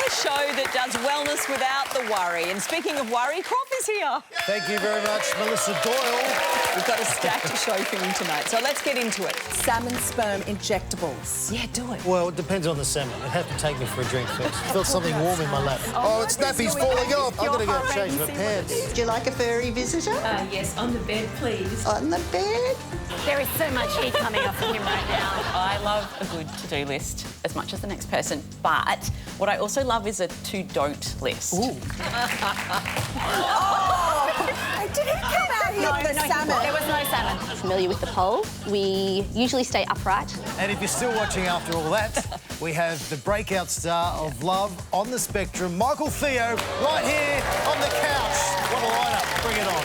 the show that does wellness without the worry. And speaking of worry, Crawford's here. Thank you very much, Melissa Doyle. We've got a stacked show for you tonight, so let's get into it. Salmon sperm injectables. Yeah, do it. Well, it depends on the salmon. It'd have to take me for a drink first. I felt something warm in my lap. Oh, it's nappy's falling off. I've got to go and change my pants. Would you like a furry visitor? Yes, on the bed, please. On the bed? There is so much heat coming off of him right now. I love a good to-do list as much as the next person, but what I also love is a to-don't list. Ooh. Did he come out here with the salmon? There was no salmon. Familiar with the poll, we usually stay upright. And if you're still watching after all that, we have the breakout star of Love on the Spectrum, Michael Theo, right here on the couch. What a lineup. Bring it on.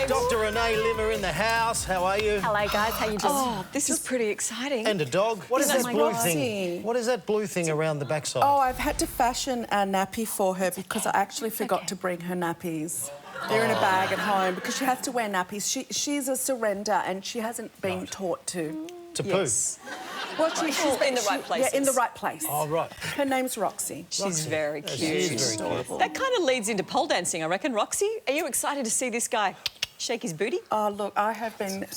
Dr. Renee in the house. How are you? Hello, guys. How you doing? Oh, this is pretty exciting. And a dog. What is that blue thing? What is that blue thing around the backside? Oh, I've had to fashion a nappy for her because I actually forgot to bring her nappies. They're in a bag at home because she has to wear nappies. She's a surrender and she hasn't been taught to. To yes. poo? Well, she's in the right place. Yeah, in the right place. Oh, right. Her name's Roxy. She's very cute. She is very cute. That kind of leads into pole dancing, I reckon. Roxy, are you excited to see this guy shake his booty? Oh, look, I have been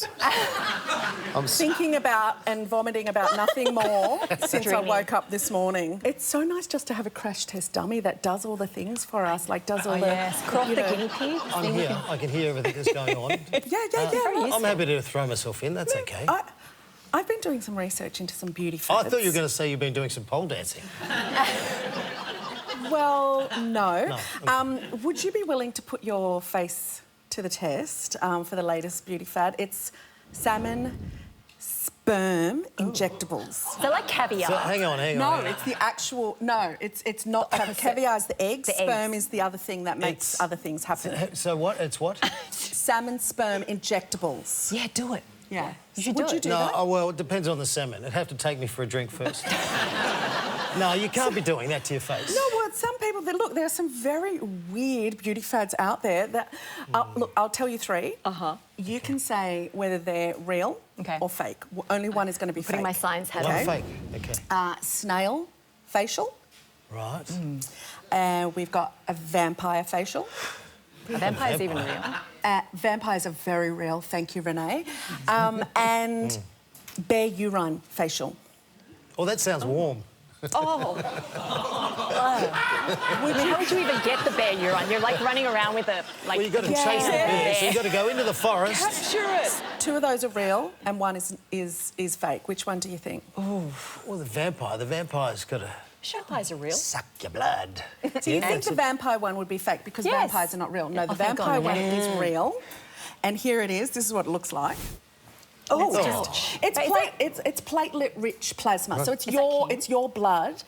thinking about and vomiting about nothing more since I woke up this morning. It's so nice just to have a crash test dummy that does all the things for us, like does all the... Yes, Crawford the guinea pig. I'm here. I can hear everything that's going on. Yeah. I'm happy to throw myself in. That's okay. I've been doing some research into some beauty I fads. thought you were going to say you've been doing some pole dancing. Well, no. Okay. Would you be willing to put your face to the test for the latest beauty fad? It's salmon sperm injectables. They're like caviar. So, hang on. No, it's the actual... No, it's not caviar. Caviar is the egg. Sperm is the other thing that makes other things happen. So what? It's what? Salmon sperm injectables. Yeah, do it. Yeah. You should Would you do that? Oh, well, it depends on the salmon. It'd have to take me for a drink first. No, you can't be doing that to your face. No, well, some people... Look, there are some very weird beauty fads out there that... Look, I'll tell you three. You can say whether they're real or fake. Only one is going to be fake. Putting my science hat One on. fake. Okay. Snail facial. Right. And we've got a vampire facial. A vampire's even real. Vampires are very real, thank you, Renee. And bear urine facial. Well, that sounds warm. Oh. How would you even get the bear urine? You're like running around with a like. Well, you've got to chase the bear, so you've got to go into the forest. Capture it. Two of those are real, and one is fake. Which one do you think? Oh, well, the vampire's got to... Vampires are real. Suck your blood. Do you think the vampire one would be fake because vampires are not real? No, the vampire one is real. And here it is. This is what it looks like. It's platelet-rich plasma, so it's your blood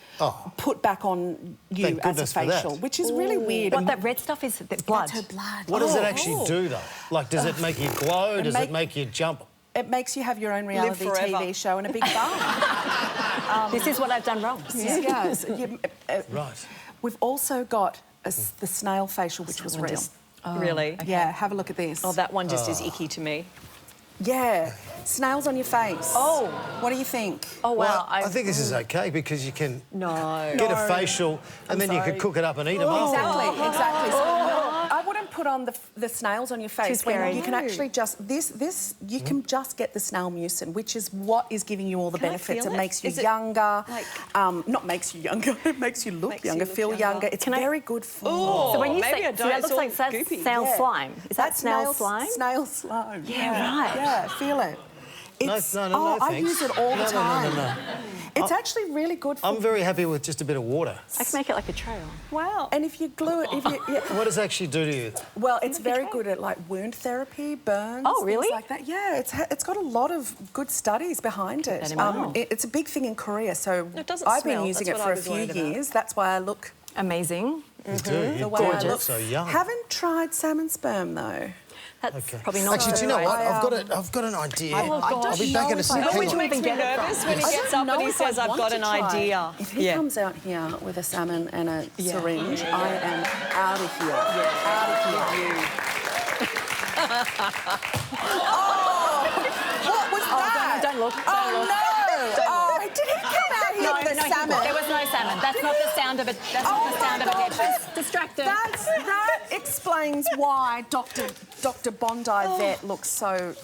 put back on you as a facial, which is really weird. What that red stuff is blood. That's her blood. What does it actually do, though? Like, does it make you glow? Does it make you jump? It makes you have your own reality TV show and a big bum. This is what I've done wrong. Yes. Right. We've also got the snail facial, which was real. Really? Yeah, have a look at this. Oh, that one just is icky to me. Yeah, snails on your face. Oh. What do you think? Oh, Well, I think this is okay because you can get a facial and then you can cook it up and eat them after. Exactly. So, I wouldn't put on the snails on your face. Too scary. You can actually just... You can just get the snail mucin, which is what is giving you all the benefits. It makes you younger. Not makes you younger, it makes you look younger, feel younger. It's very good for... Oh, so when you maybe say... I don't. So that looks like that's snail slime. Is that snail slime? Snail slime. Yeah, right. Yeah, feel it. No, I thanks. use it all the time. No. It's actually really good for... I'm very happy with just a bit of water. I can make it like a trail. Wow. And if you glue it... What does it actually do to you? Well, it's very good at, like, wound therapy, burns, really? things like that. Yeah, it's got a lot of good studies behind it. It's a big thing in Korea, so I've been using it for a few years. That's why I look... Amazing. You do. You're the way I gorgeous. look. So young. Haven't tried salmon sperm, though. That's Okay. probably not Actually, do you know what? I've got an idea. I'll be back in a second. Always Hang on. makes me nervous when he gets up and he says, I've got an idea. If he comes out here with a salmon and a syringe, I am out of here. Out of here. What was that? Don't look. No! Oh, did he come out here with a salmon? There was no salmon. That's not the sound of it. That's not the sound of a head. Distracted. That explains why Dr. Bondi Vet looks so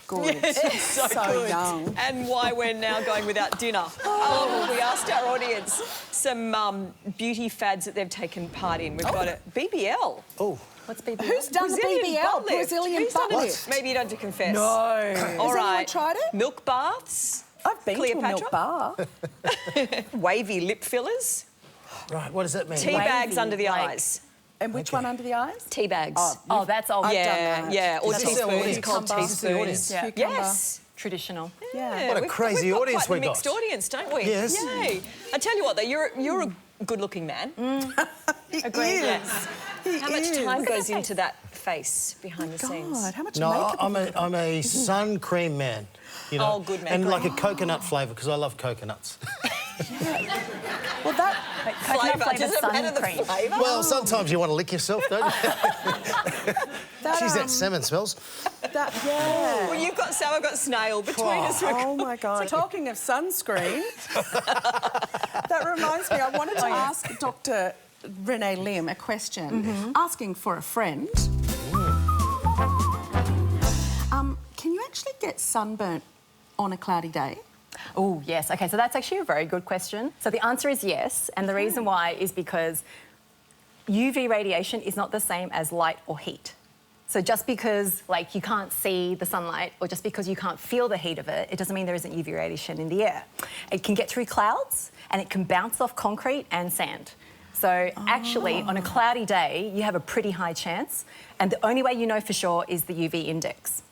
good. So good. Young. And why we're now going without dinner. We asked our audience some beauty fads that they've taken part in. We've got a BBL. Oh. What's BBL? Who's done the Brazilian BBL? butt lift. Brazilian Who's done butt it? lift. Maybe you don't have to confess. No. All Has right. anyone tried it? Milk baths. I've been to a milk Cleopatra? bar. Wavy lip fillers. Right, what does that mean? Tea bags under the like- eyes. And which one under the eyes? Tea bags. Oh, that's old. I've yeah, done that. yeah. Or Is this the teaspoons audience? called Cucumber. Is this the audience? teaspoons. Yeah. Yes. Traditional. Yeah. What a crazy we've got audience quite we a mixed got. audience, don't we? Yes. Yay. I tell you what, though, you're a good-looking man. Agreed. Yes. How much time goes into that face behind the scenes? God, how much No, makeup? I'm a sun cream man. You know? Oh, good man. And like a coconut flavour, because I love coconuts. Well, that... Flavour. Does it sun matter the cream. flavour? Well, sometimes you want to lick yourself, don't you? Jeez, that salmon smells. Yeah. Well, you've got sour, got snail between us. Oh, my God. Talking of sunscreen, that reminds me, I wanted to ask Dr. Renee Lim a question. Asking for a friend. Can you actually get sunburnt on a cloudy day? Oh, yes. OK, so that's actually a very good question. So the answer is yes, and the reason why is because UV radiation is not the same as light or heat. So just because, like, you can't see the sunlight or just because you can't feel the heat of it, it doesn't mean there isn't UV radiation in the air. It can get through clouds and it can bounce off concrete and sand. So actually, on a cloudy day, you have a pretty high chance, and the only way you know for sure is the UV index.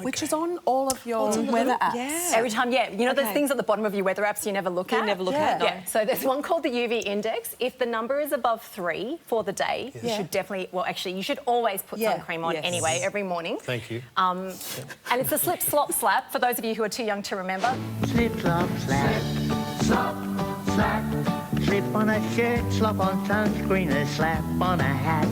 Which is on all of your weather apps. Yeah. Every time, yeah. You know those Okay. things at the bottom of your weather apps you never look at? You never look at, no. Yeah. So there's one called the UV index. If the number is above 3 for the day, you should definitely, well, actually, you should always put sun cream on anyway, every morning. Thank you. And it's a slip, slop, slap, for those of you who are too young to remember. Slip, slop, slap, slop, slap. Slip on a shirt, slop on sunscreen, a slap on a hat.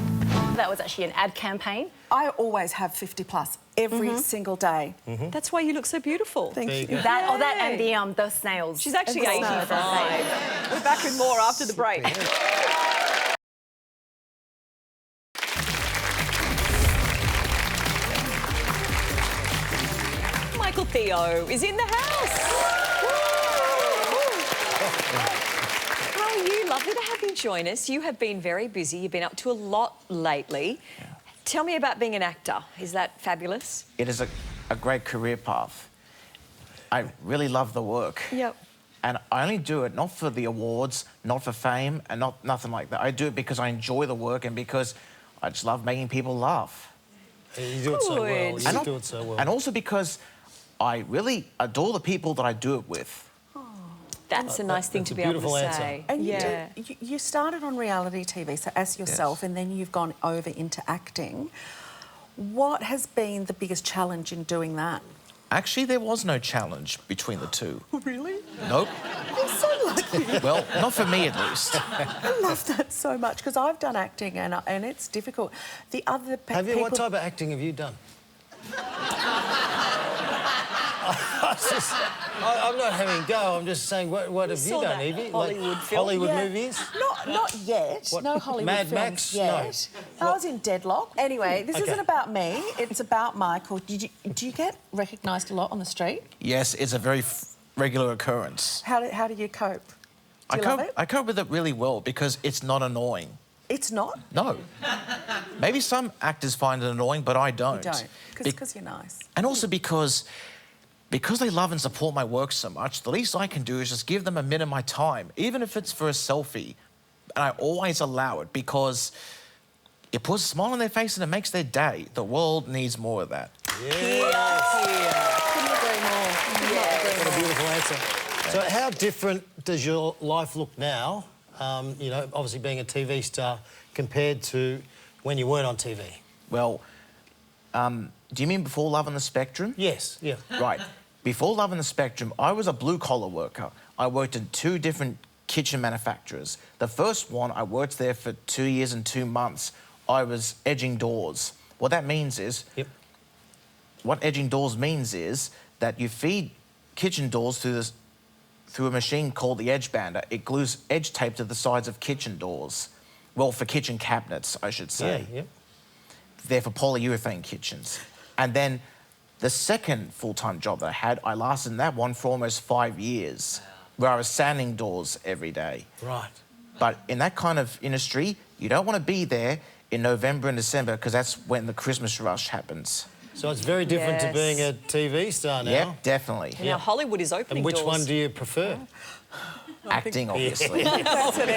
That was actually an ad campaign. I always have 50 plus every single day. That's why you look so beautiful. Thank There you you. go. That, oh, that and the snails. She's actually And the 85. We're back with more after the break. Michael Theo is in the house. How are you? Lovely to have you join us. You have been very busy. You've been up to a lot lately. Tell me about being an actor. Is that fabulous? It is a great career path. I really love the work. Yep. And I only do it not for the awards, not for fame, and nothing like that. I do it because I enjoy the work and because I just love making people laugh. You do it so well. Good. You do it so well. And also because I really adore the people that I do it with. That's a nice thing that's to a be able to beautiful answer. say. And yeah. you started on reality TV, so as yourself, and then you've gone over into acting. What has been the biggest challenge in doing that? Actually, there was no challenge between the two. Really? Nope. I'm so lucky. Well, not for me at least. I love that so much because I've done acting and it's difficult. The other Have you? people... What type of acting have you done? I'm not having a go. I'm just saying, what have you saw done, that Yvie? Hollywood film. Hollywood Yeah. movies? Not yet. What, No Hollywood Mad films Max? yet. No. I was in Deadlock. Anyway, this Okay. isn't about me. It's about Michael. Do you get recognised a lot on the street? Yes, it's a very regular occurrence. How do you cope? Do you love it? I cope with it really well because it's not annoying. It's not. No. Maybe some actors find it annoying, but I don't. You don't, because you're nice. And also because they love and support my work so much, the least I can do is just give them a minute of my time, even if it's for a selfie. And I always allow it because it puts a smile on their face and it makes their day. The world needs more of that. Couldn't agree more. What a beautiful answer. So how different does your life look now, you know, obviously being a TV star, compared to when you weren't on TV? Well, Do you mean before Love on the Spectrum? Yes, yeah. Right. Before Love on the Spectrum, I was a blue-collar worker. I worked in 2 different kitchen manufacturers. The first one, I worked there for 2 years and 2 months. I was edging doors. What that means is... Yep. What edging doors means is that you feed kitchen doors through a machine called the edge bander. It glues edge tape to the sides of kitchen doors. Well, for kitchen cabinets, I should say. Yeah, yep. They're for polyurethane kitchens. And then the second full-time job that I had, I lasted in that one for almost 5 years, where I was sanding doors every day. Right. But in that kind of industry, you don't want to be there in November and December because that's when the Christmas rush happens. So it's very different to being a TV star now. Yep, definitely. Now, Hollywood is opening And which doors. one do you prefer? Acting, obviously. That's an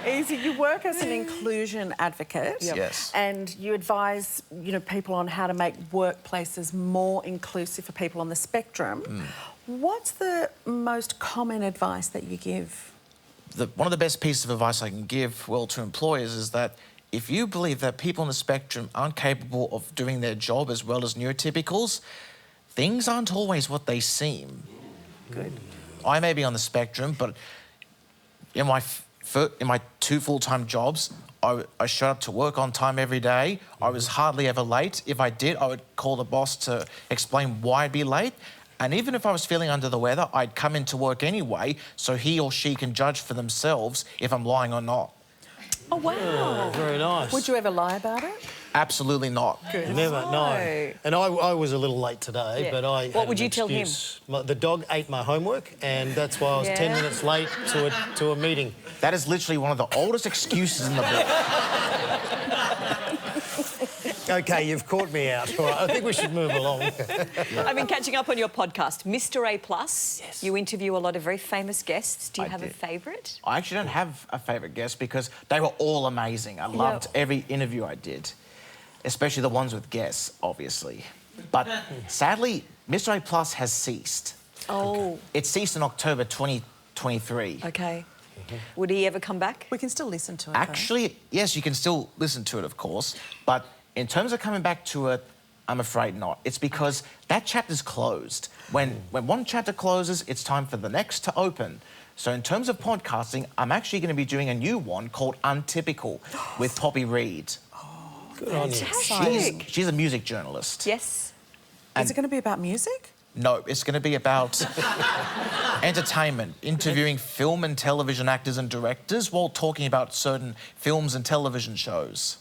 easy. You work as an inclusion advocate. Yes. And you advise, people on how to make workplaces more inclusive for people on the spectrum. What's the most common advice that you give? One of the best pieces of advice I can give, to employers is that if you believe that people on the spectrum aren't capable of doing their job as well as neurotypicals, things aren't always what they seem. Good. I may be on the spectrum, but in my 2 full-time jobs, I showed up to work on time every day. I was hardly ever late. If I did, I would call the boss to explain why I'd be late. And even if I was feeling under the weather, I'd come into work anyway so he or she can judge for themselves if I'm lying or not. Oh, wow. Oh, very nice. Would you ever lie about it? Absolutely not. Good. Never, no. And I was a little late today, but I... What would you tell him? The dog ate my homework, and that's why I was 10 minutes late to a meeting. That is literally one of the oldest excuses in the book. OK, you've caught me out. All right, I think we should move along. I've been catching up on your podcast, Mr. A+. Yes. You interview a lot of very famous guests. Do you I have a did. favourite? I actually don't have a favourite guest because they were all amazing. I loved every interview I did, especially the ones with guests, obviously. But sadly, Mr. A+ has ceased. Oh. It ceased in October 2023. OK. Would he ever come back? We can still listen to it. Actually, yes, you can still listen to it, of course, but in terms of coming back to it, I'm afraid not. It's because that chapter's closed. When one chapter closes, it's time for the next to open. So in terms of podcasting, I'm actually going to be doing a new one called Untypical with Poppy Reed. Good on you. Fantastic. She's a music journalist. Yes. Is it going to be about music? No, it's going to be about entertainment, interviewing film and television actors and directors while talking about certain films and television shows.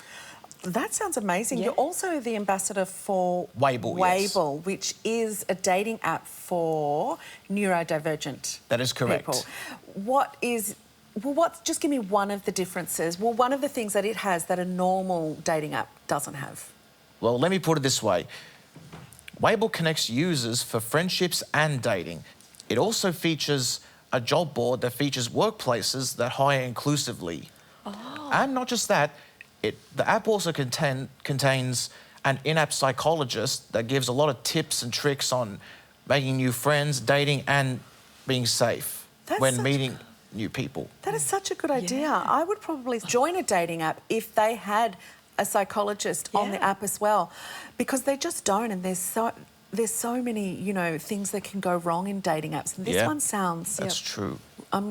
That sounds amazing. Yeah. You're also the ambassador for Wable, yes. which is a dating app for neurodivergent That is correct. people. Just give me one of the differences. Well, one of the things that it has that a normal dating app doesn't have. Well, let me put it this way. Wable connects users for friendships and dating. It also features a job board that features workplaces that hire inclusively. Oh. And not just that, the app also contains an in-app psychologist that gives a lot of tips and tricks on making new friends, dating and being safe when meeting new people. That is such a good idea. I would probably join a dating app if they had a psychologist on the app as well, because they just don't, and there's so many, things that can go wrong in dating apps. And this one sounds... That's true.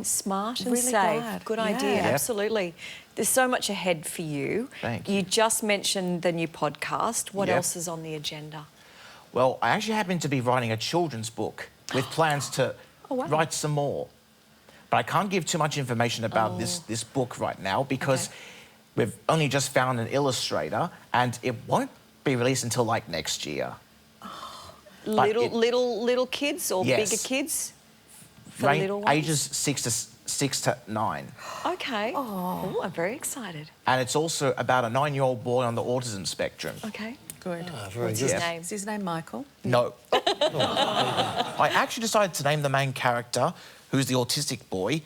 Smart and really safe. glad. Good idea, Yep. absolutely. There's so much ahead for you. Thank you. You just mentioned the new podcast. What else is on the agenda? Well, I actually happen to be writing a children's book with plans to write some more. But I can't give too much information about this book right now because we've only just found an illustrator and it won't be released until like next year. Little kids or bigger kids? For little ones? Ages 6 to 9. OK. Oh, I'm very excited. And it's also about a 9-year-old boy on the autism spectrum. OK. Good. Very What's good. his name? Is his name Michael? No. I actually decided to name the main character, who's the autistic boy,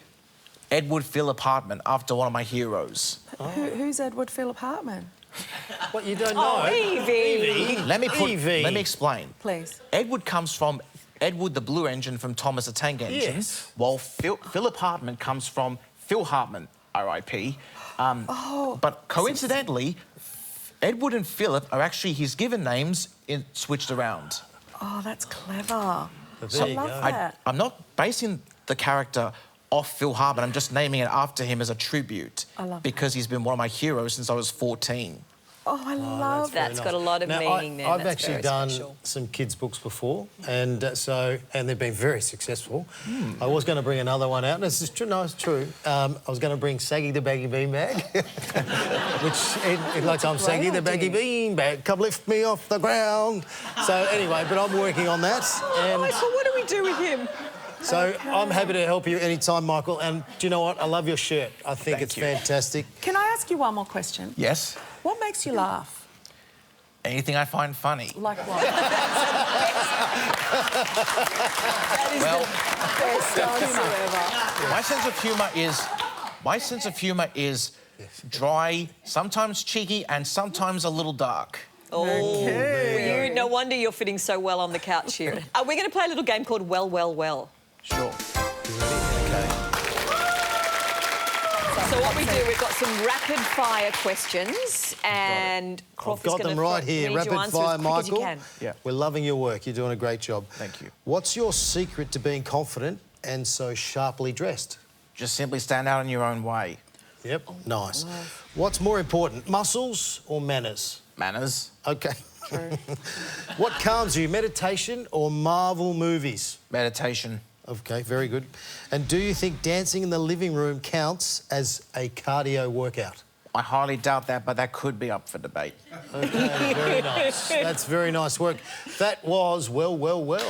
Edward Philip Hartman, after one of my heroes. Who's Edward Philip Hartman? What, you don't know? Yvie. Let me explain. Please. Edward comes from Edward the Blue Engine from Thomas the Tank Engine, Yes. while Philip Hartman comes from Phil Hartman, R.I.P. But coincidentally, Edward and Philip are actually his given names switched around. Oh, that's clever. There you love go. that. I'm not basing the character off Phil Hartman. I'm just naming it after him as a tribute because he's been one of my heroes since I was 14. Oh, I love that. That's got a lot of meaning there. I've That's actually very done special. some kids' books before, and they've been very successful. I was going to bring another one out, and this is true. No, it's true. I was going to bring Saggy the Baggy Beanbag, which like I'm Saggy the Baggy Beanbag, come lift me off the ground. So anyway, but I'm working on that. And Michael, what do we do with him? so I'm happy to help you anytime, Michael. And do you know what? I love your shirt. I think it's fantastic. Can I ask you one more question? Yes? What makes you laugh? Anything I find funny. Like what? Well, Best answer ever. my sense of humour is dry, sometimes cheeky, and sometimes a little dark. Oh, no wonder you're fitting so well on the couch here. We're going to play a little game called Well, Well, Well. Sure. So what we do, we've got some rapid-fire questions, and I've Crawford's got going them to right here. read your Rapid answer fire, as quick as you Michael. can. Yeah. We're loving your work. You're doing a great job. Thank you. What's your secret to being confident and so sharply dressed? Just simply stand out in your own way. Yep, nice. What's more important, muscles or manners? Manners. OK. What calms you, meditation or Marvel movies? Meditation. OK, very good. And do you think dancing in the living room counts as a cardio workout? I highly doubt that, but that could be up for debate. OK, very nice. That's very nice work. That was Well, Well, Well.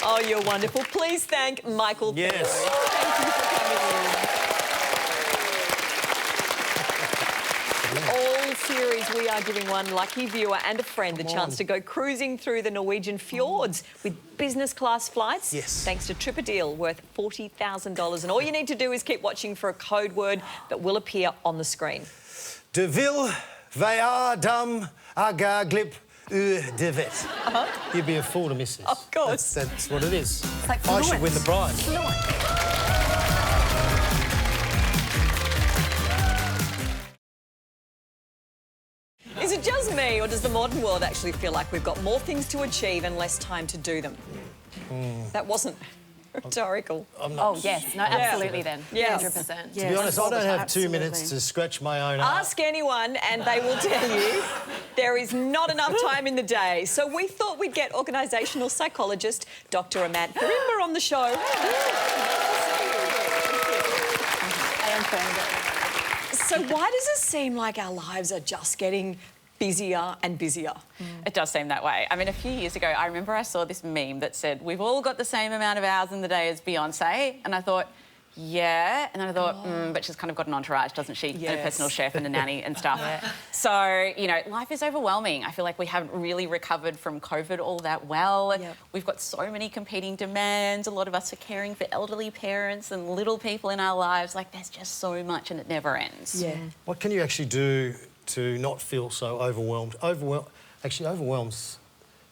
Oh, you're wonderful. Please thank Michael. Yes. Thank you for coming in. All series, we are giving one lucky viewer and a friend the chance to go cruising through the Norwegian fjords with business class flights. Yes. Thanks to Trip a Deal worth $40,000. And all you need to do is keep watching for a code word that will appear on the screen. De vil være dam aga glip de vet. You'd be a fool to miss this. Of course. That's what it is. It's like I should fluent. win the prize. Fluent. Is it just me, or does the modern world actually feel like we've got more things to achieve and less time to do them? That wasn't rhetorical. Oh, yes. No, absolutely then. Yes. 100%. To be honest, I don't have 2 Absolutely. minutes to scratch my own arse. Ask anyone and they will tell you there is not enough time in the day. So we thought we'd get organisational psychologist Dr. Amant Parimba on the show. I am feeling good. So why does it seem like our lives are just getting busier and busier? It does seem that way. I mean, a few years ago, I remember I saw this meme that said, we've all got the same amount of hours in the day as Beyonce. And I thought, yeah. And then I thought, but she's kind of got an entourage, doesn't she? And a Yes. personal chef and a nanny and stuff. So, you know, life is overwhelming. I feel like we haven't really recovered from COVID all that well. Yep. We've got so many competing demands. A lot of us are caring for elderly parents and little people in our lives. Like, there's just so much and it never ends. Yeah. What can you actually do to not feel so overwhelmed? Actually, overwhelms.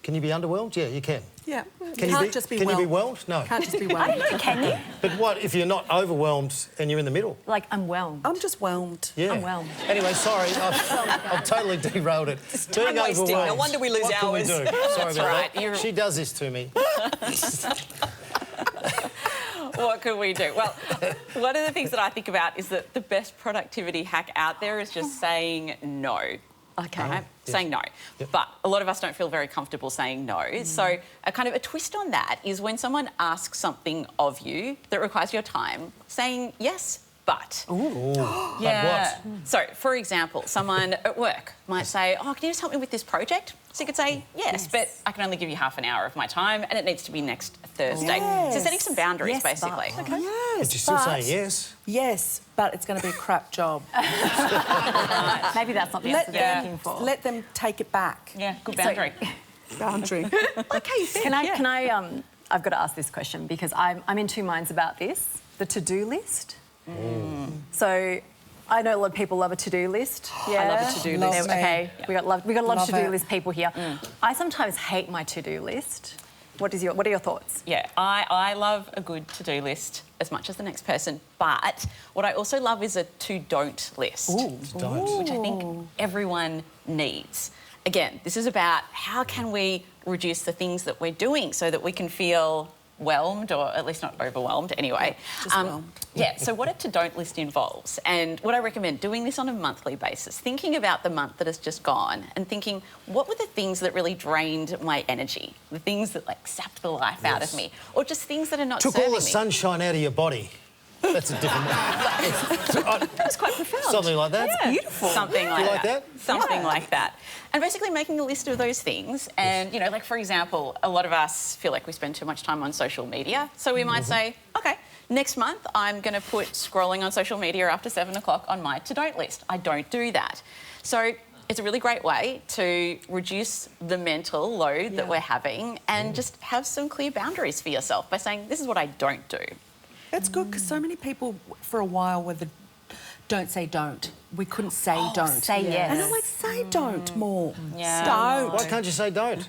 Can you be underwhelmed? Yeah, you can. Yeah. Can Can't just be Can you be whelmed. whelmed? No. Can't just be I don't whelmed. know, can you? But what if you're not overwhelmed and you're in the middle? Like, I'm whelmed. I'm just whelmed. Yeah. I'm whelmed. Anyway, sorry, I've totally derailed it. time wasting. No overwhelmed. wonder we lose what hours. Can we do? Sorry about right, that. you're- She does this to me. What can we do? Well, one of the things that I think about is that the best productivity hack out there is just saying no. Okay. Right? Saying no. But a lot of us don't feel very comfortable saying no. So a kind of a twist on that is when someone asks something of you that requires your time, saying yes, but. Yeah. So, for example, someone at work might say, oh, can you just help me with this project? So you could say, yes, but I can only give you half an hour of my time and it needs to be next Thursday. So setting some boundaries, Yes, basically. but. Yes, But you're still but- saying yes. Yes, but it's going to be a crap job. Maybe that's not the answer they're looking for. Let them take it back. Yeah, good boundary. Boundary. Okay, Can I, I've got to ask this question because I'm in two minds about this. The to-do list. So I know a lot of people love a to-do list. Yeah. I love a to-do list. Love me. Okay, we got a lot of Love to-do it. list people here. I sometimes hate my to-do list What are your thoughts? Yeah, I love a good to-do list as much as the next person, but what I also love is a to-don't list, which I think everyone needs. Again, this is about how can we reduce the things that we're doing so that we can feel whelmed, or at least not overwhelmed anyway. Just whelmed. Yeah, so what a to-don't list involves, and what I recommend, doing this on a monthly basis, thinking about the month that has just gone and thinking, what were the things that really drained my energy? The things that, like, sapped the life out of me? Or just things that are not Took serving all the me. sunshine out of your body. That's a different one. That's quite profound. Something like that. Yeah. Beautiful. Something like You like that. that? Something like that. And basically making a list of those things. And, you know, like, for example, a lot of us feel like we spend too much time on social media. So we might say, OK, next month I'm going to put scrolling on social media after 7 o'clock on my to-don't list. I don't do that. So it's a really great way to reduce the mental load that we're having and just have some clear boundaries for yourself by saying, this is what I don't do. It's good because so many people for a while were the don't say don't. We couldn't say don't. Say yes. And I'm like, say don't more. Yeah. Don't. Why can't you say don't?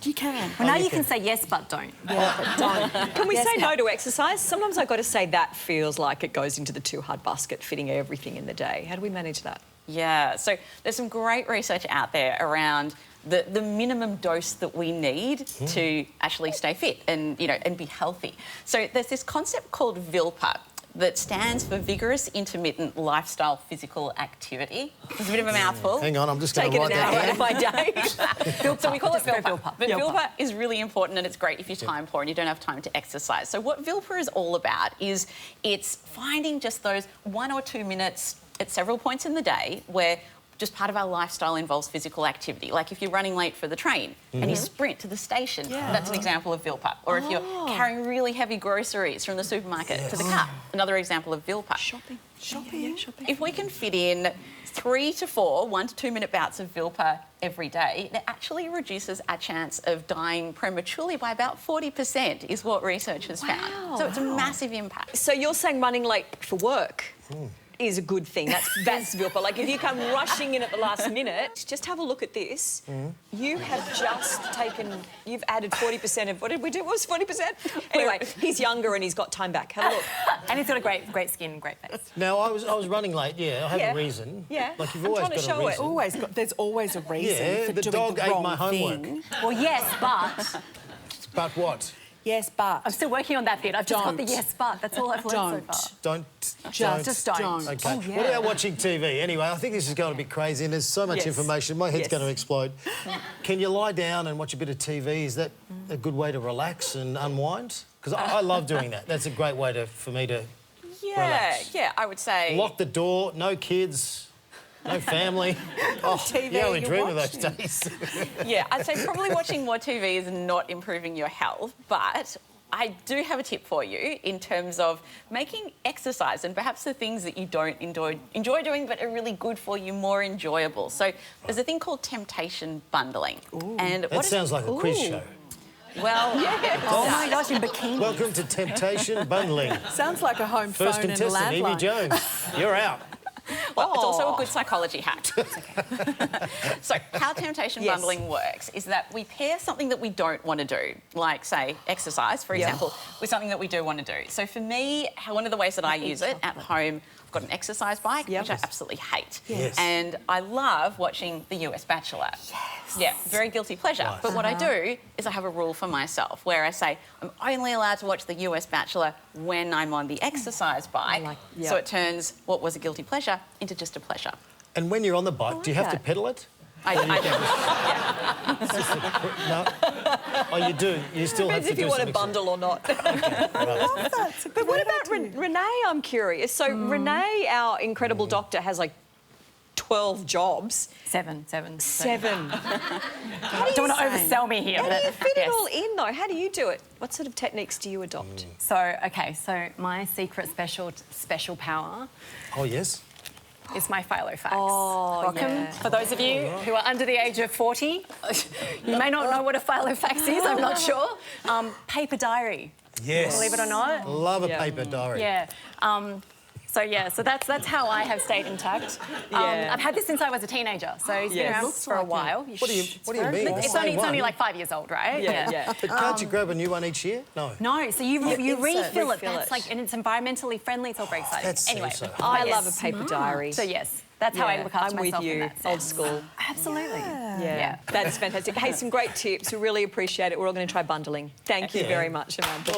You can. Well, now you can say yes, but don't. Yeah, but don't. Can we say no to exercise? Sometimes I've got to say that feels like it goes into the too hard basket, fitting everything in the day. How do we manage that? Yeah, so there's some great research out there around the minimum dose that we need to actually stay fit and, you know, and be healthy. So there's this concept called VILPA that stands for Vigorous Intermittent Lifestyle Physical Activity. It's a bit of a mouthful. Hang on, I'm just going to Taking write an hour that out of my day. So we call it Just go VILPA. VILPA. But VILPA. VILPA is really important, and it's great if you're time poor and you don't have time to exercise. So what VILPA is all about is it's finding just those 1 or 2 minutes at several points in the day where just part of our lifestyle involves physical activity. Like if you're running late for the train and you sprint to the station, that's an example of VILPA. Or if you're carrying really heavy groceries from the supermarket to the car, another example of VILPA. Shopping. Shopping. If we can fit in 3 to 4 1 to 2 minute bouts of VILPA every day, it actually reduces our chance of dying prematurely by about 40%, is what research has found. So it's a massive impact. So you're saying running late for work is a good thing. That's VILPA. Like if you come rushing in at the last minute, just have a look at this. You have just you've added 40% of, what did we do? What was 40%? Anyway, he's younger and he's got time back. Have a look. And he's got a great skin and great face. Now, I was running late, I have a reason. Yeah. Like, you've I'm always trying to got a show it. reason. There's always a reason Yeah, for the doing dog the ate wrong my homework. thing. Well, yes, but But what? Yes, but. I'm still working on that bit. I've just got the Don't. yes, but. That's all I've learned so far. Just don't. Okay. Oh, yeah. What about watching TV? Anyway, I think this is going to be crazy and there's so much Yes. information. My head's Yes. going to explode. Can you lie down and watch a bit of TV? Is that a good way to relax and unwind? Because I love doing that. That's a great way for me to relax. Yeah, I would say... Lock the door, no kids, no family. TV, you only you're dream of those watching. days. Yeah, I'd say probably watching more TV is not improving your health, but I do have a tip for you in terms of making exercise and perhaps the things that you don't enjoy doing but are really good for you more enjoyable. So there's a thing called temptation bundling. And That sounds like a quiz show. Well, Oh my gosh, in bikini. Welcome to Temptation Bundling. Sounds like a home First phone and a contestant, Yvie landline. Jones. You're out. Well, it's also a good psychology hack. So how temptation Yes. bundling works is that we pair something that we don't want to do, like, say, exercise, for example, with something that we do want to do. So for me, one of the ways that I use it at home, I've got an exercise bike, which I absolutely hate. Yes. And I love watching The US Bachelor. Yeah, very guilty pleasure. Nice. But what I do is I have a rule for myself where I say I'm only allowed to watch The US Bachelor when I'm on the exercise bike. So it turns what was a guilty pleasure into just a pleasure. And when you're on the bike, do you have to pedal it? I No? Oh, you do? You still have Depends to if do you want some a bundle or not. But what about Renee, I'm curious. So Renee, our incredible doctor, has like 12 jobs. Seven. Seven. Don't want to oversell me here. How do you but fit yes. it all in, though? How do you do it? What sort of techniques do you adopt? So my secret special power Oh, yes? is my Philo-Fax. Oh, Welcome. yeah. For those of you who are under the age of 40, you may not know what a Philo-Fax is, I'm not sure. Paper diary. Yes. Believe it or not. Love a paper diary. Yeah. So yeah, so that's how I have stayed intact. Yeah. I've had this since I was a teenager, so he's been Yes. around Looks for a like it. while. What do you mean? It's Same only one. like 5 years old, right? Yeah. But can't you grab a new one each year? No. No, so you refill it. Refill That's it. like, and it's environmentally friendly. It's all very exciting. That seems Anyway, so I yes. love a paper diary. So yes, that's how I look after I'm with myself in you, that sense. old school. Absolutely. Yeah, that's fantastic. Hey, some great tips. We really appreciate it. We're all going to try bundling. Thank you very much, Amanda.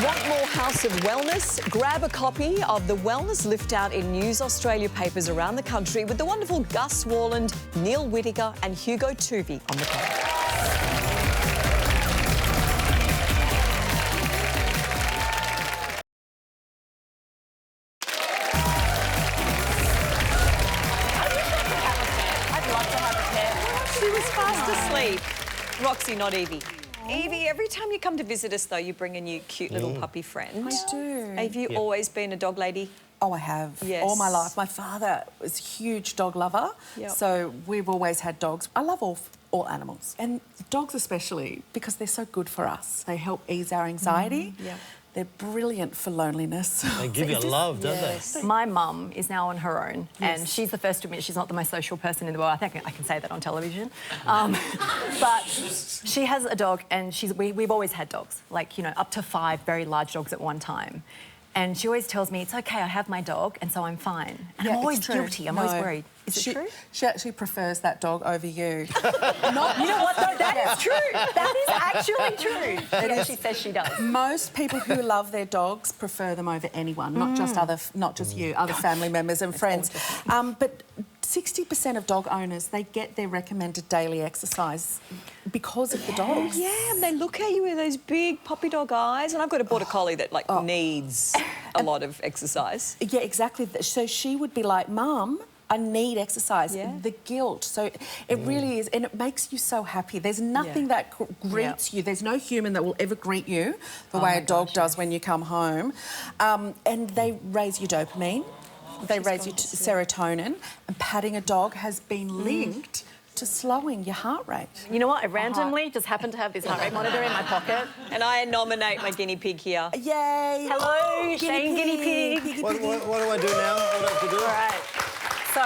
Want more House of Wellness? Grab a copy of the Wellness Lift Out in News Australia papers around the country with the wonderful Gus Warland, Neil Whittaker and Hugo Tuvey on the cover. I'd love to have a pet. She was fast asleep. Roxy, not Yvie. Yvie, every time you come to visit us, though, you bring a new cute little puppy friend. I do. Have you always been a dog lady? Oh, I have. Yes. All my life. My father was a huge dog lover, Yep. so we've always had dogs. I love all animals, and dogs especially because they're so good for us. They help ease our anxiety. Yeah. They're brilliant for loneliness. They give you love, don't they? My mum is now on her own, and she's the first to admit she's not the most social person in the world. I think I can say that on television. But she has a dog, and we've always had dogs, like, you know, up to 5 very large dogs at one time. And she always tells me, it's OK, I have my dog, and so I'm fine. And I'm always guilty. I'm always worried. Is it true? She actually prefers that dog over you. You know what, though? That is true. That is actually true. Yeah, she says she does. Most people who love their dogs prefer them over anyone, not just you, other family members and friends. But 60% of dog owners, they get their recommended daily exercise because of the dogs. Yeah, and they look at you with those big puppy dog eyes. And I've got a border collie that, like, needs a lot of exercise. Yeah, exactly. So she would be like, Mum, I need exercise. Yeah. The guilt. So it really is, and it makes you so happy. There's nothing that greets you. There's no human that will ever greet you the way a dog does when you come home. And they raise your dopamine. They raise your serotonin. And patting a dog has been linked to slowing your heart rate. You know what? I randomly just happened to have this heart rate monitor in my pocket. And I nominate my guinea pig here. Yay! Hello, Shane Guinea Pig. What do I do now? What do I have to do? All right. So,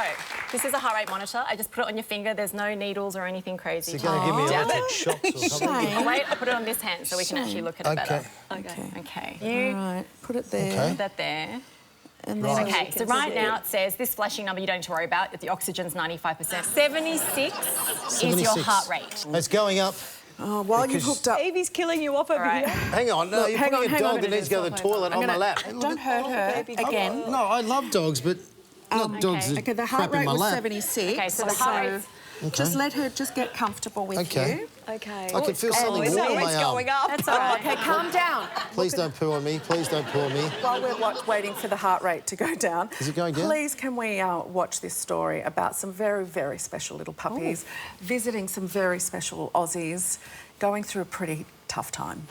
this is a heart rate monitor. I just put it on your finger. There's no needles or anything crazy. Is it going to give me electric shocks or something? Oh, wait, I put it on this hand so we can actually look at it better. Okay. Okay. All right, put it there. Okay. Put that there. And then Okay, so right now it says this flashing number you don't need to worry about. The oxygen's 95%. 76 is your heart rate. It's going up. while you've hooked up... Evie's killing you off over here. Hang on, no, you're putting a dog that needs to go to the toilet on my lap. Don't hurt her again. No, I love dogs, but not dogs that Okay, the heart crap in rate my was lap. 76. Okay, so the heart rate's... Just let her just get comfortable with you. Okay. I can feel something his warm heart on my rate's arm. going up. That's all right. Okay, calm down. Please don't poo on me. Please don't poo on me. While we're waiting for the heart rate to go down, Is it going down? Please, can we watch this story about some very, very special little puppies visiting some very special Aussies, going through a pretty tough time.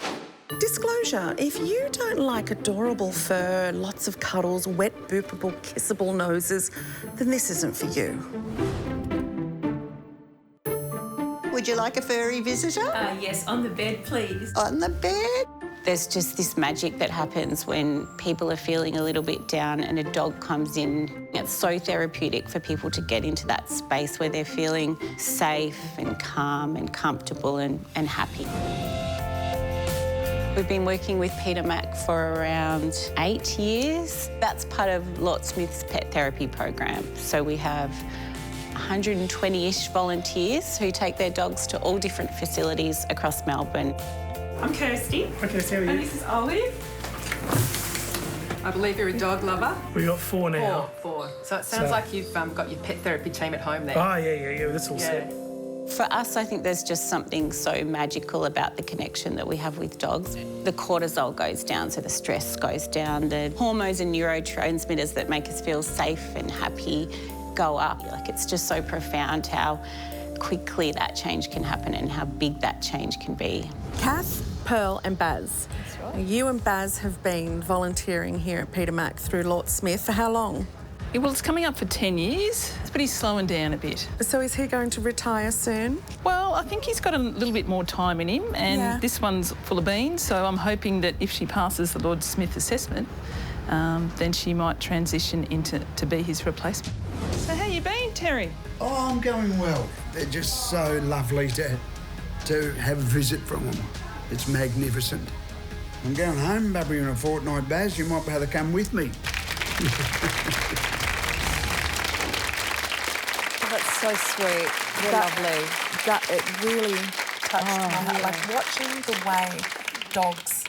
Disclosure, if you don't like adorable fur, lots of cuddles, wet, boopable, kissable noses, then this isn't for you. Would you like a furry visitor? Yes, on the bed, please. On the bed? There's just this magic that happens when people are feeling a little bit down and a dog comes in. It's so therapeutic for people to get into that space where they're feeling safe and calm and comfortable and happy. We've been working with Peter Mac for around 8 years. That's part of Lord Smith's pet therapy program. So we have 120-ish volunteers who take their dogs to all different facilities across Melbourne. I'm Kirsty. Okay, so how are you? And this is Olive. I believe you're a dog lover. We got 4 now. Four. So it sounds like you've got your pet therapy team at home there. Oh, yeah, that's all set. For us, I think there's just something so magical about the connection that we have with dogs. The cortisol goes down, so the stress goes down. The hormones and neurotransmitters that make us feel safe and happy go up. Like, it's just so profound how quickly that change can happen and how big that change can be. Kath, Pearl and Baz. You and Baz have been volunteering here at Peter Mac through Lord Smith for how long? Well, it's coming up for 10 years, but he's slowing down a bit. So is he going to retire soon? Well, I think he's got a little bit more time in him, and this one's full of beans, so I'm hoping that if she passes the Lord Smith assessment, then she might transition to be his replacement. So how you been, Terry? Oh, I'm going well. They're just so lovely to have a visit from them. It's magnificent. I'm going home, Bubby, in a fortnight, Baz. You might be able to come with me. That's so sweet. You're lovely. It really touched my heart. Like watching the way dogs...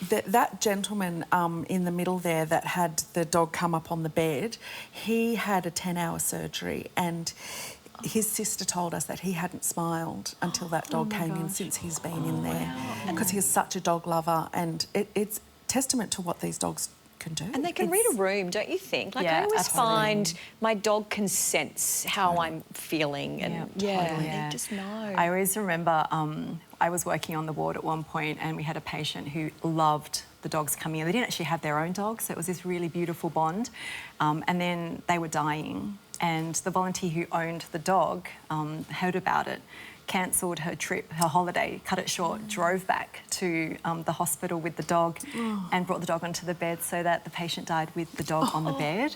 That gentleman in the middle there that had the dog come up on the bed, he had a 10-hour surgery, and his sister told us that he hadn't smiled until that dog came in since he's been in there, because he's such a dog lover, and it's testament to what these dogs can do. And they can read a room, don't you think? Like, I always find my dog can sense how I'm feeling, and they just know. I always remember I was working on the ward at one point, and we had a patient who loved the dogs coming in. They didn't actually have their own dogs, so it was this really beautiful bond. And then they were dying, and the volunteer who owned the dog heard about it, cancelled her trip, her holiday, cut it short, drove back to the hospital with the dog and brought the dog onto the bed so that the patient died with the dog on the bed.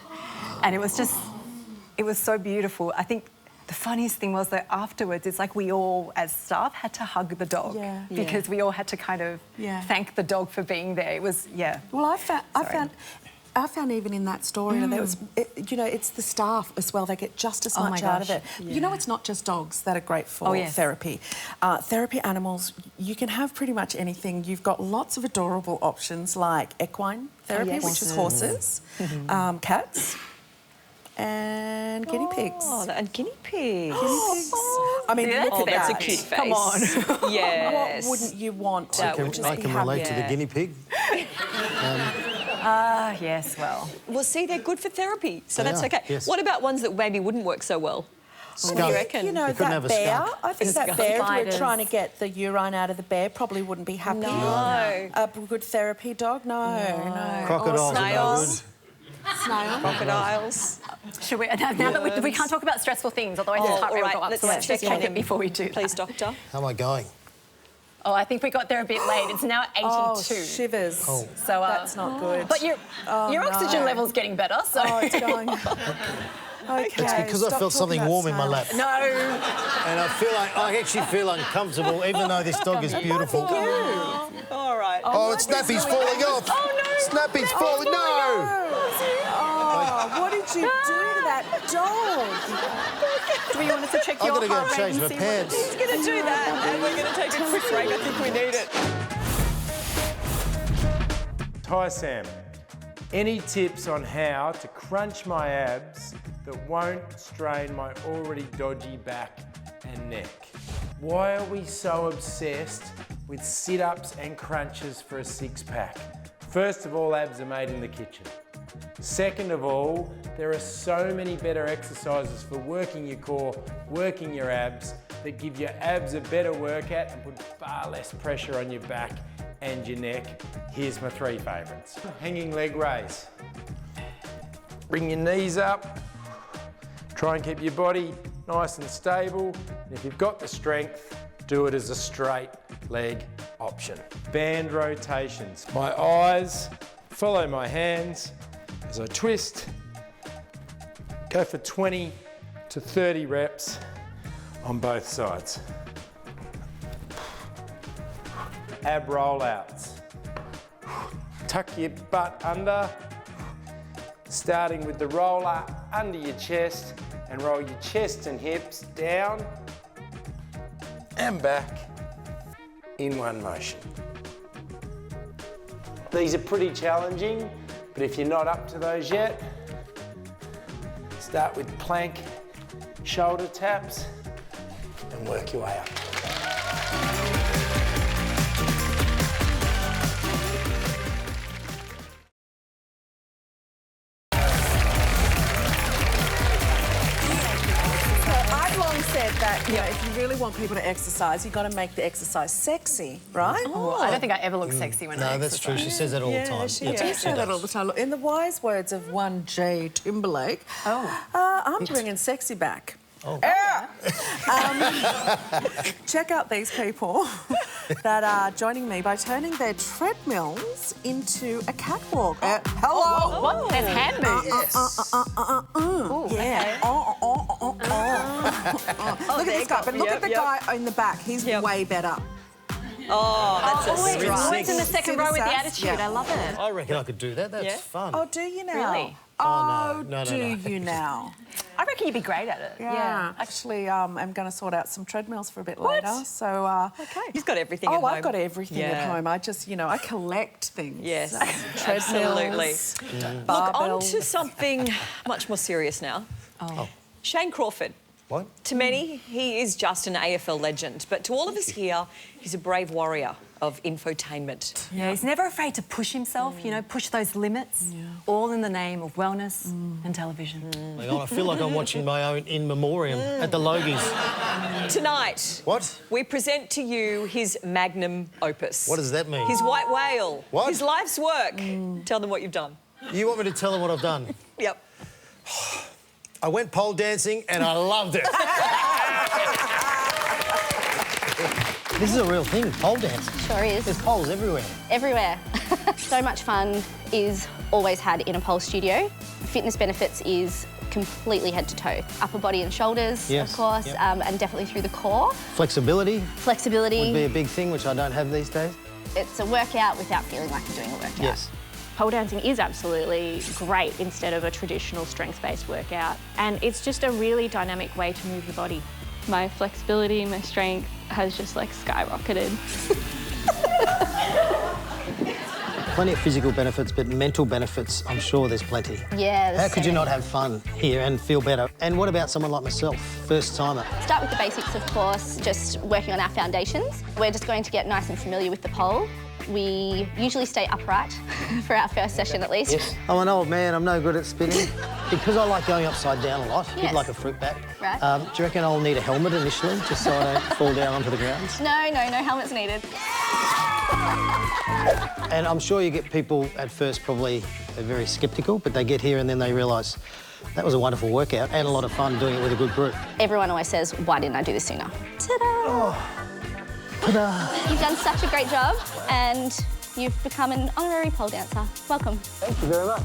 And it was just, it was so beautiful. I think the funniest thing was that afterwards, it's like we all, as staff, had to hug the dog because we all had to kind of thank the dog for being there. It was, Well, I found even in that story, there was, it's the staff as well. They get just as much out of it. Yeah. You know, it's not just dogs that are great for therapy. Therapy animals, you can have pretty much anything. You've got lots of adorable options like equine therapy, which is horses, cats, and guinea pigs. Oh, and guinea pigs. I mean, look at that's that. a cute face. Come on. Yes. What wouldn't you want? I can relate to the guinea pig. Yes, well. Well, see, they're good for therapy, so that's okay. Yes. What about ones that maybe wouldn't work so well? What do you reckon? You know, You couldn't that have a bear, skunk. I think that bear, if we're trying to get the urine out of the bear, probably wouldn't be happy. No. A good therapy dog? No. Crocodiles are no good. Snails. Crocodiles. Should we, now that we can't talk about stressful things, otherwise his heart rate will go up, so let's just check it before we do that. Please, doctor. How am I going? Oh, I think we got there a bit late. It's now 82. Oh, shivers. Oh. So that's not good. But your oxygen level's getting better, so... Oh, it's going... Okay. It's because I felt something warm in my lap. No. And I actually feel uncomfortable, even though this dog is beautiful. All right. Oh, Snappy's falling off. Oh, no. Snappy's falling. No. Oh, what did you do to that dog? Do we want us to check your I've got to go heart and rate change and my see pants. He's going to do that, and we're going to take a quick break. I think we need it. Hi, Sam. Any tips on how to crunch my abs that won't strain my already dodgy back and neck? Why are we so obsessed with sit-ups and crunches for a six-pack? First of all, abs are made in the kitchen. Second of all, there are so many better exercises for working your core, working your abs, that give your abs a better workout and put far less pressure on your back and your neck. Here's my three favourites. Hanging leg raise. Bring your knees up. Try and keep your body nice and stable. And if you've got the strength, do it as a straight leg option. Band rotations. My eyes follow my hands as I twist. Go for 20 to 30 reps on both sides. Ab rollouts. Tuck your butt under, starting with the roller under your chest, and roll your chest and hips down and back in one motion. These are pretty challenging, but if you're not up to those yet, start with plank shoulder taps and work your way up. I've long said that you know, if you really want people to exercise, you've got to make the exercise sexy, right? Oh, I don't think I ever look sexy when I No, that's true. She says that all the time. She does say that all the time. Look, in the wise words of one J. Timberlake, I'm bringing sexy back. Oh. Check out these people that are joining me by turning their treadmills into a catwalk. Hello. What? There's hand moves. Yeah. Look at this guy, but look at the guy in the back. He's way better. Oh, that's a strike. It's in the second row with the attitude. I love it. I reckon I could do that. That's fun. Oh, do you now? Really? Oh, no. do you now? I reckon you'd be great at it. Yeah. Actually, I'm going to sort out some treadmills for a bit later. So, okay. You've got everything at home. Oh, I've got everything at home. I just, you know, I collect things. Yes, Treadmills, absolutely. Look, on to something much more serious now. Shane Crawford. What? To many, he is just an AFL legend, but to all of us here, he's a brave warrior of infotainment. Yeah, he's never afraid to push himself, you know, push those limits, all in the name of wellness and television. Hang on, I feel like I'm watching my own in memoriam at the Logies. Tonight, What? we present to you his magnum opus. What does that mean? His white whale. What? His life's work. Tell them what you've done. You want me to tell them what I've done? Yep. I went pole dancing and I loved it. This is a real thing, pole dancing. Sure is. There's poles everywhere. Everywhere. So much fun is always had in a pole studio. Fitness benefits is completely head to toe. Upper body and shoulders, of course, and definitely through the core. Flexibility Flexibility. would be a big thing, which I don't have these days. It's a workout without feeling like you're doing a workout. Yes. Pole dancing is absolutely great instead of a traditional strength-based workout, and it's just a really dynamic way to move the body. My flexibility, my strength has just like skyrocketed. Plenty of physical benefits, but mental benefits, I'm sure there's plenty. Yeah. How could you not have fun here and feel better? And what about someone like myself, first timer? Start with the basics, of course, just working on our foundations. We're just going to get nice and familiar with the pole. We usually stay upright for our first session at least. Yes. I'm an old man, I'm no good at spinning. Because I like going upside down a lot, a bit like a fruit bat. Right. Do you reckon I'll need a helmet initially, just so I don't fall down onto the ground? No helmets needed. And I'm sure you get people at first probably very sceptical, but they get here and then they realise that was a wonderful workout and a lot of fun doing it with a good group. Everyone always says, why didn't I do this sooner? Ta-da! Oh. Ta-da! You've done such a great job and you've become an honorary pole dancer. Welcome. Thank you very much.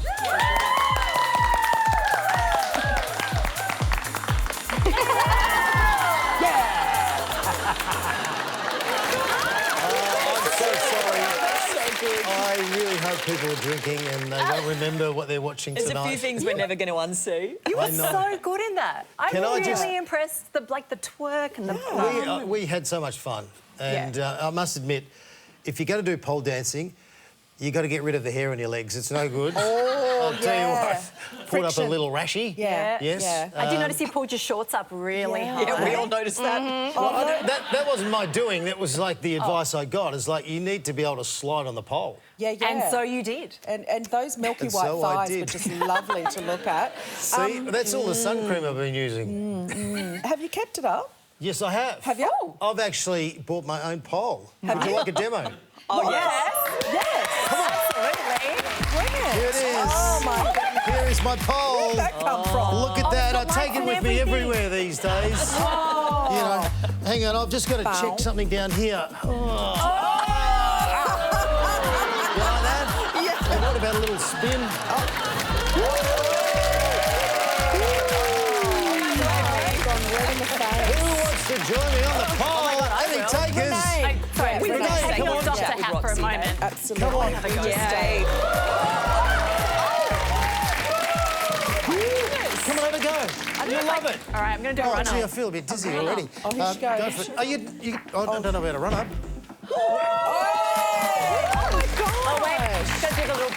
I really hope people are drinking and they won't remember what they're watching There's tonight. a few things we're never going to unsee. You were so good in that. I'm really impressed. The twerk and the... We had so much fun. And I must admit, if you're going to do pole dancing, you got to get rid of the hair on your legs. It's no good. I'll tell you what. Put up a little rashy. Yeah. Yes. Yeah. I did notice you pulled your shorts up really high. Yeah, we all noticed that. Well, that wasn't my doing. That was like the advice I got. It's like you need to be able to slide on the pole. Yeah. And so you did. And those milky And white so I thighs did. were just lovely to look at. See, that's all the sun cream I've been using. Have you kept it up? Yes, I have. Have you? I've actually bought my own pole. Would you like a demo? Oh, Yes. Come on. Absolutely. Bring it. Here it is. Oh, my goodness. Here is my pole. Where'd that come from? Look at that. I it's got take it lights with and me everything. everywhere these days. Oh. You know, hang on, I've just got to check something down here. Oh. You like that? Yeah. And what about a little spin? Who wants to join me on the pole? Any takers? Renee, come on. Dr. Hat for a moment. Absolutely. Come on. Have a go. Yay. Come on, have a go. You'll love it. All right, I'm going to do a Oh, run-up. gee, I feel a bit dizzy already. Oh, here she goes. Go for it. Oh, you I don't know about a run-up. Oh, my God. Oh, wait. Go do the little...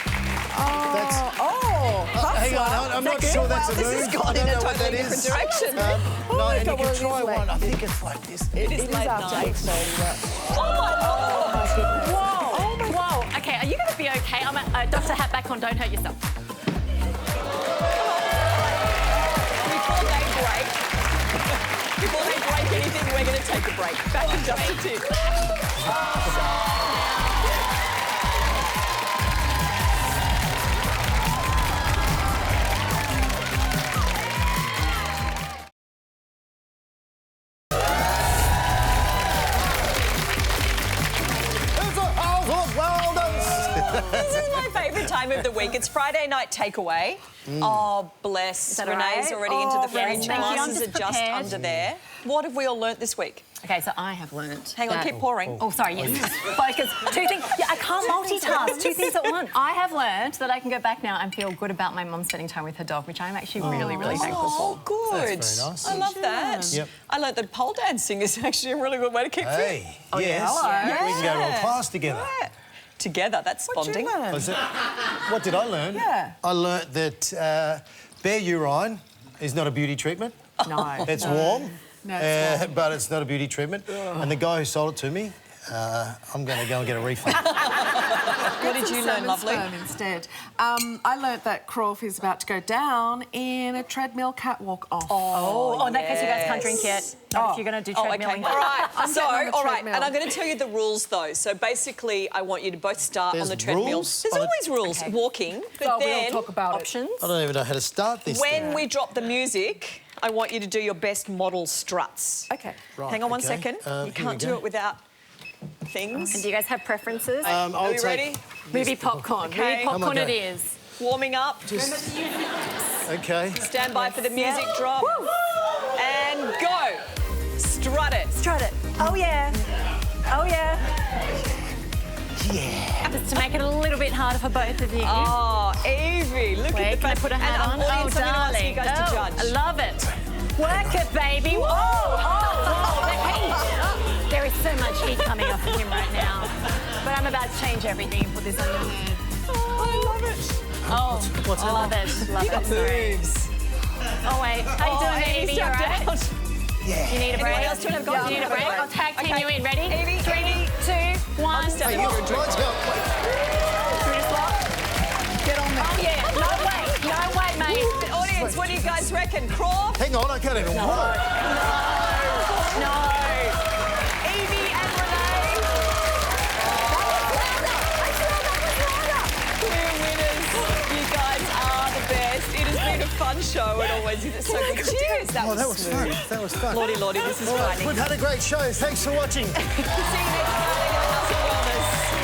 Hang on, I'm not sure that's a move. This has gone I don't in a know what that totally is. different direction. No, and you God, can well, try it is one. I think it's like this. It is late after night. 8:30. Whoa. Okay, are you going to be okay? I'm at Dr. Hat back on. Don't hurt yourself. Before they break. Before they break anything, we're going to take a break. Back in just a tick. This is my favourite time of the week. It's Friday night takeaway. Oh, bless. Renee's right? already into the fridge. thank you. I'm Glasses are just just prepared. under there. What have we all learnt this week? Okay, so I have learnt. Hang on, that- keep pouring. Oh, sorry, yes. Focus. Two things. Yeah, I can't multitask. Two things at once. I have learnt that I can go back now and feel good about my mum spending time with her dog, which I'm actually really, really thankful for. Oh, good. That's very nice. I love that. Yep. I learnt that pole dancing is actually a really good way to keep fit. Hey, yes. hello. We can go to a class together. Yeah. Together, that's bonding. What did I learn? Yeah. I learnt that bear urine is not a beauty treatment. No. It's warm. No, it's warm. But it's not a beauty treatment. And the guy who sold it to me, I'm going to go and get a refund. What did you learn, lovely? Instead, I learnt that Crawford is about to go down in a treadmill catwalk off. Oh, in that case, you guys can't drink yet. Not if you're going to do treadmilling. Okay. All right. getting on the all right. treadmill. And I'm going to tell you the rules, though. So basically, I want you to both start There's on the treadmill. rules? There's always rules. Okay. Walking, but So then we'll talk about Options. I don't even know how to start this thing. when we drop the music, I want you to do your best model struts. Okay. Right, Hang on 1 okay. second. Here You we can't do go. it without things. And do you guys have preferences? Are we ready? Movie popcorn. Okay. Movie popcorn Oh my it God. is. Warming up. OK. Stand by for the music drop. And go. Strut it. Strut it. Oh, yeah. Oh, yeah. Yeah. Just to make it a little bit harder for both of you. Oh, Yvie, look Wait, at the can I put a hat on? Audience, I'm going to ask you guys to Oh, judge. I love it. Work it, baby. Oh, the heat. There is so much heat coming off of him right now. But I'm about to change everything and put this on your head. Oh, I love it. Oh, What's I love it. Love You got it. Sorry. boobs. Oh, wait. How you doing, Yvie's Yvie? You all tapped right? out. You need a break? Anyone else want to have a go? You need a break? I'll tag team you in. Ready? Yvie, 3, 2, 1. just stand Hey, up. let's go. Get on there. Oh, yeah. No way. No way, mate. Audience, what do you guys reckon? Crawford? Hang on, I can't even walk. No. Yvie and Renee. Clear winners. You guys are the best. It has been a fun show. It always is. It's so good. Cheers. That Oh, was that was fun. smooth. That was fun. Lordy, this is All right, frightening. we've had a great show. Thanks for watching. See you next Friday on Health and Wellness.